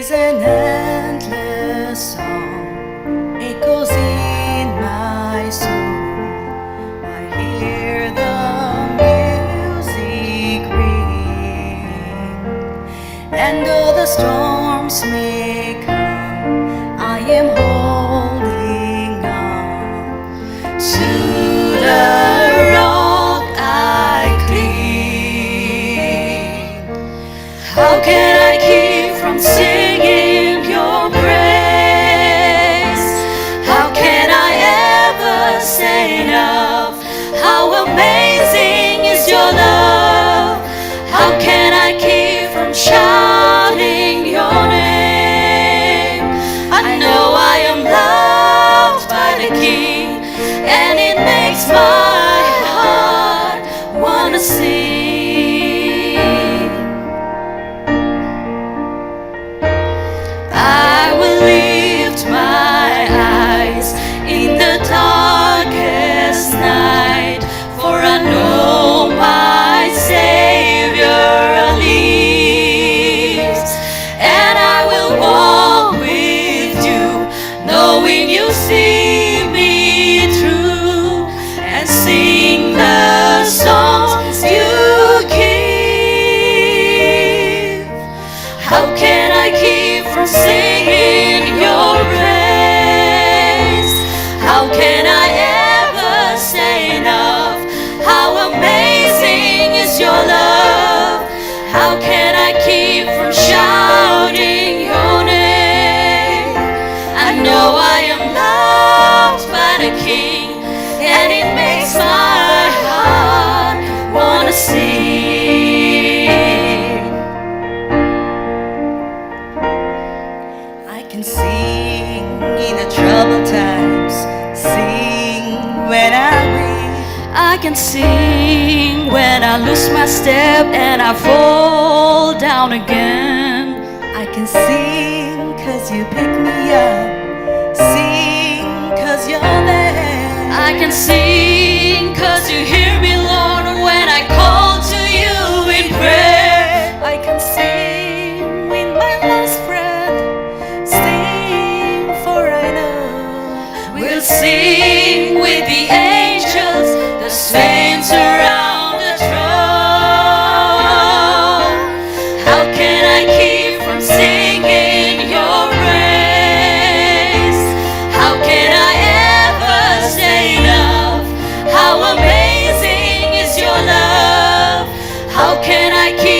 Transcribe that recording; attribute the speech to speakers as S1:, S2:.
S1: is an endless song, echoes in my soul. I hear the music ring, and though the storms may come, I am holding on to the rock I cling. How can I keep from singing your praise? How can I ever say enough? How amazing is your love? How can I keep from shouting your name? I know I am loved by the King, and it makes my heart wanna sing. I will lift my eyes in the darkest night, for I know my Savior lives, and I will walk with you, knowing you see me through, and sing the songs you give. How can I keep from singing your praise? How can I ever say enough? How amazing is your love? How can I keep from shouting your name? I know I am loved by the King, and it makes my heart wanna sing. I can sing in the troubled times, sing when I'm weak. I can sing when I lose my step and I fall down again. I can sing 'cause you pick me up, sing 'cause you're there. I can sing 'cause you hear me, Lord, when I call to you in prayer. I can sing with my last breath, sing for I know we'll sing with the angels, the saints around the throne. How can I keep from singing your praise? How can I ever say enough? How amazing is your love? How can I keep